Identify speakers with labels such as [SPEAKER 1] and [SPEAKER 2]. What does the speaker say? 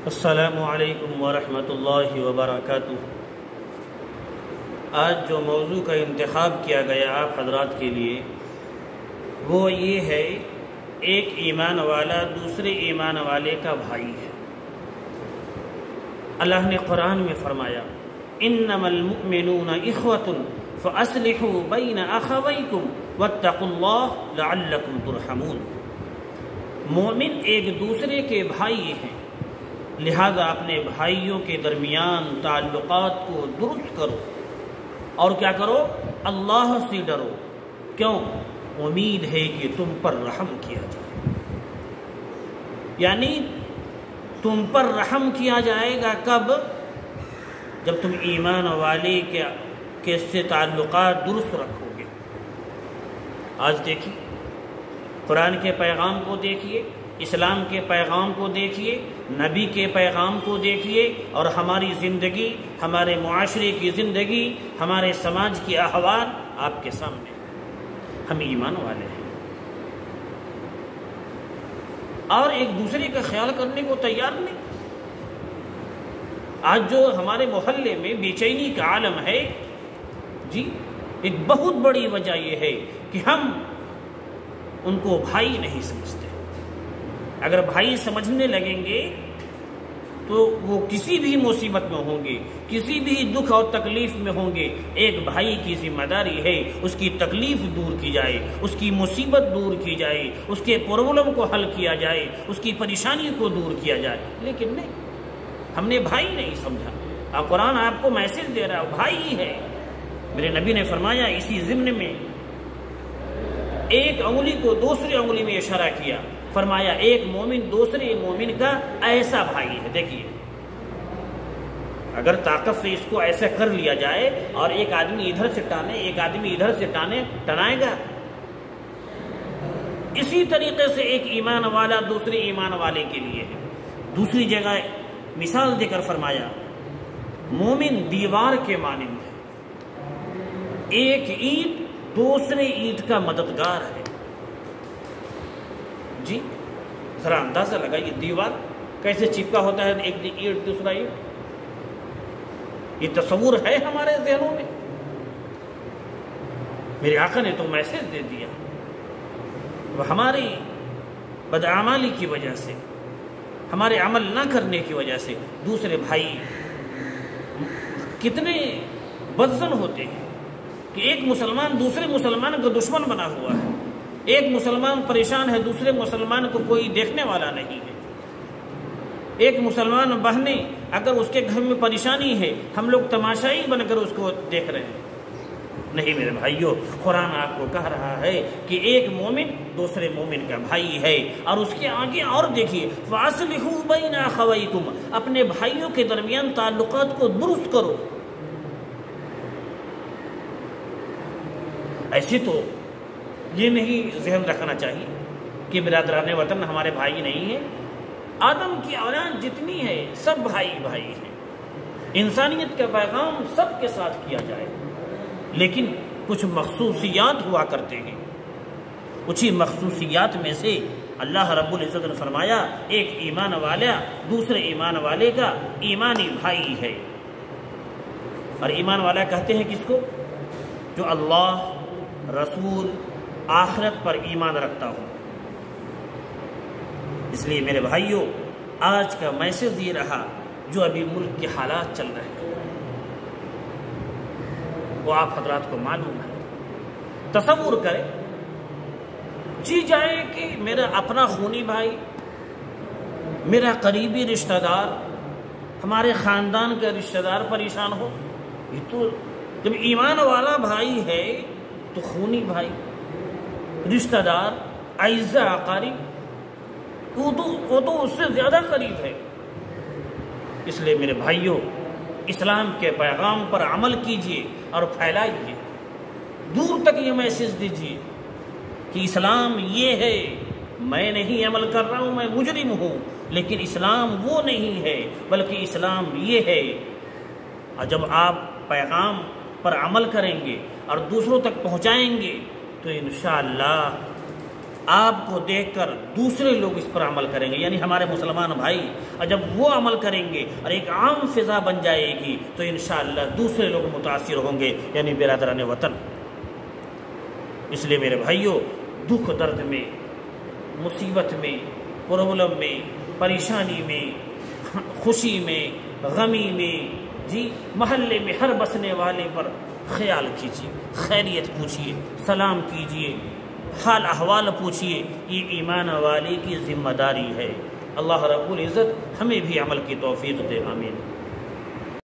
[SPEAKER 1] السلام علیکم ورحمۃ اللہ وبرکاتہ۔ آج جو موضوع کا انتخاب کیا گیا آپ حضرات کے لیے وہ یہ ہے، ایک ایمان والا دوسرے ایمان والے کا بھائی ہے۔ اللہ نے قرآن میں فرمایا انما المؤمنون اخوۃ فاصلحوا بین اخویکم واتقوا اللہ لعلکم ترحمون۔ مومن ایک دوسرے کے بھائی ہیں، لہذا اپنے بھائیوں کے درمیان تعلقات کو درست کرو اور کیا کرو؟ اللہ سے ڈرو۔ کیوں؟ امید ہے کہ تم پر رحم کیا جائے، یعنی تم پر رحم کیا جائے گا کب؟ جب تم ایمان والے کے سے تعلقات درست رکھو گے۔ آج دیکھیے قرآن کے پیغام کو دیکھیے، اسلام کے پیغام کو دیکھیے، نبی کے پیغام کو دیکھیے، اور ہماری زندگی، ہمارے معاشرے کی زندگی، ہمارے سماج کی احوال آپ کے سامنے۔ ہم ایمان والے ہیں اور ایک دوسرے کا خیال کرنے کو تیار نہیں۔ آج جو ہمارے محلے میں بے چینی کا عالم ہے جی، ایک بہت بڑی وجہ یہ ہے کہ ہم ان کو بھائی نہیں سمجھتے۔ اگر بھائی سمجھنے لگیں گے تو وہ کسی بھی مصیبت میں ہوں گے، کسی بھی دکھ اور تکلیف میں ہوں گے۔ ایک بھائی کی ذمہ داری ہے اس کی تکلیف دور کی جائے، اس کی مصیبت دور کی جائے، اس کے پرابلم کو حل کیا جائے، اس کی پریشانی کو دور کیا جائے۔ لیکن نہیں، ہم نے بھائی نہیں سمجھا۔ اور قرآن آپ کو میسج دے رہا ہے بھائی ہی ہے۔ میرے نبی نے فرمایا اسی ضمن میں ایک انگلی کو دوسری انگلی میں اشارہ کیا، فرمایا ایک مومن دوسرے مومن کا ایسا بھائی ہے۔ دیکھیے اگر طاقت سے اس کو ایسا کر لیا جائے اور ایک آدمی ادھر سے ٹانے ایک آدمی ادھر سے ٹنائے گا، اسی طریقے سے ایک ایمان والا دوسرے ایمان والے کے لیے ہے۔ دوسری جگہ مثال دے کر فرمایا مومن دیوار کے مانند ہے، ایک اینٹ دوسرے اینٹ کا مددگار ہے۔ جی ذرا اندازہ لگائیے دیوار کیسے چپکا ہوتا ہے، ایک اینٹ دوسرا اینٹ۔ یہ تصور ہے ہمارے ذہنوں میں؟ میرے آقا نے تو میسج دے دیا۔ وہ ہماری بدعمالی کی وجہ سے، ہمارے عمل نہ کرنے کی وجہ سے دوسرے بھائی کتنے بدظن ہوتے ہیں کہ ایک مسلمان دوسرے مسلمان کا دشمن بنا ہوا ہے، ایک مسلمان پریشان ہے دوسرے مسلمان کو کوئی دیکھنے والا نہیں ہے، ایک مسلمان بہنیں اگر اس کے گھر میں پریشانی ہے ہم لوگ تماشائی بن کر اس کو دیکھ رہے ہیں۔ نہیں میرے بھائیوں، قرآن آپ کو کہہ رہا ہے کہ ایک مومن دوسرے مومن کا بھائی ہے، اور اس کے آگے اور دیکھیے فَأَصْلِحُوا بَيْنَ أَخَوَيْكُمْ، اپنے بھائیوں کے درمیان تعلقات کو درست کرو۔ ایسے تو یہ نہیں ذہن رکھنا چاہیے کہ برادران وطن ہمارے بھائی نہیں ہیں۔ آدم کی اولاد جتنی ہے سب بھائی بھائی ہیں۔ انسانیت کا پیغام سب کے ساتھ کیا جائے، لیکن کچھ مخصوصیات ہوا کرتے ہیں۔ کچھ ہی مخصوصیات میں سے اللہ رب العزت نے فرمایا ایک ایمان والا دوسرے ایمان والے کا ایمانی بھائی ہے۔ اور ایمان والا کہتے ہیں کس کو؟ جو اللہ، رسول، آخرت پر ایمان رکھتا ہوں۔ اس لیے میرے بھائیوں، آج کا میسج یہ رہا، جو ابھی ملک کے حالات چل رہے ہیں وہ آپ حضرات کو معلوم ہے۔ تصور کریں، جی جائے کہ میرا اپنا خونی بھائی، میرا قریبی رشتہ دار، ہمارے خاندان کا رشتہ دار پریشان ہو۔ یہ تو جب ایمان والا بھائی ہے تو خونی بھائی، رشتہ دار، اعزا اقارب، وہ تو اس سے زیادہ قریب ہے۔ اس لیے میرے بھائیوں، اسلام کے پیغام پر عمل کیجیے اور پھیلائیے، دور تک یہ میسج دیجیے کہ اسلام یہ ہے، میں نہیں عمل کر رہا ہوں، میں مجرم ہوں، لیکن اسلام وہ نہیں ہے بلکہ اسلام یہ ہے۔ اور جب آپ پیغام پر عمل کریں گے اور دوسروں تک پہنچائیں گے تو انشاءاللہ آپ کو دیکھ کر دوسرے لوگ اس پر عمل کریں گے، یعنی ہمارے مسلمان بھائی، اور جب وہ عمل کریں گے اور ایک عام فضا بن جائے گی تو انشاءاللہ دوسرے لوگ متاثر ہوں گے، یعنی برادران وطن۔ اس لیے میرے بھائیوں، دکھ درد میں، مصیبت میں، پرابلم میں، پریشانی میں، خوشی میں، غمی میں، جی محلے میں ہر بسنے والے پر خیال کیجیے، خیریت پوچھیے، سلام کیجیے، حال احوال پوچھیے، یہ ایمان والے کی ذمہ داری ہے۔ اللہ رب العزت ہمیں بھی عمل کی توفیق دے، آمین۔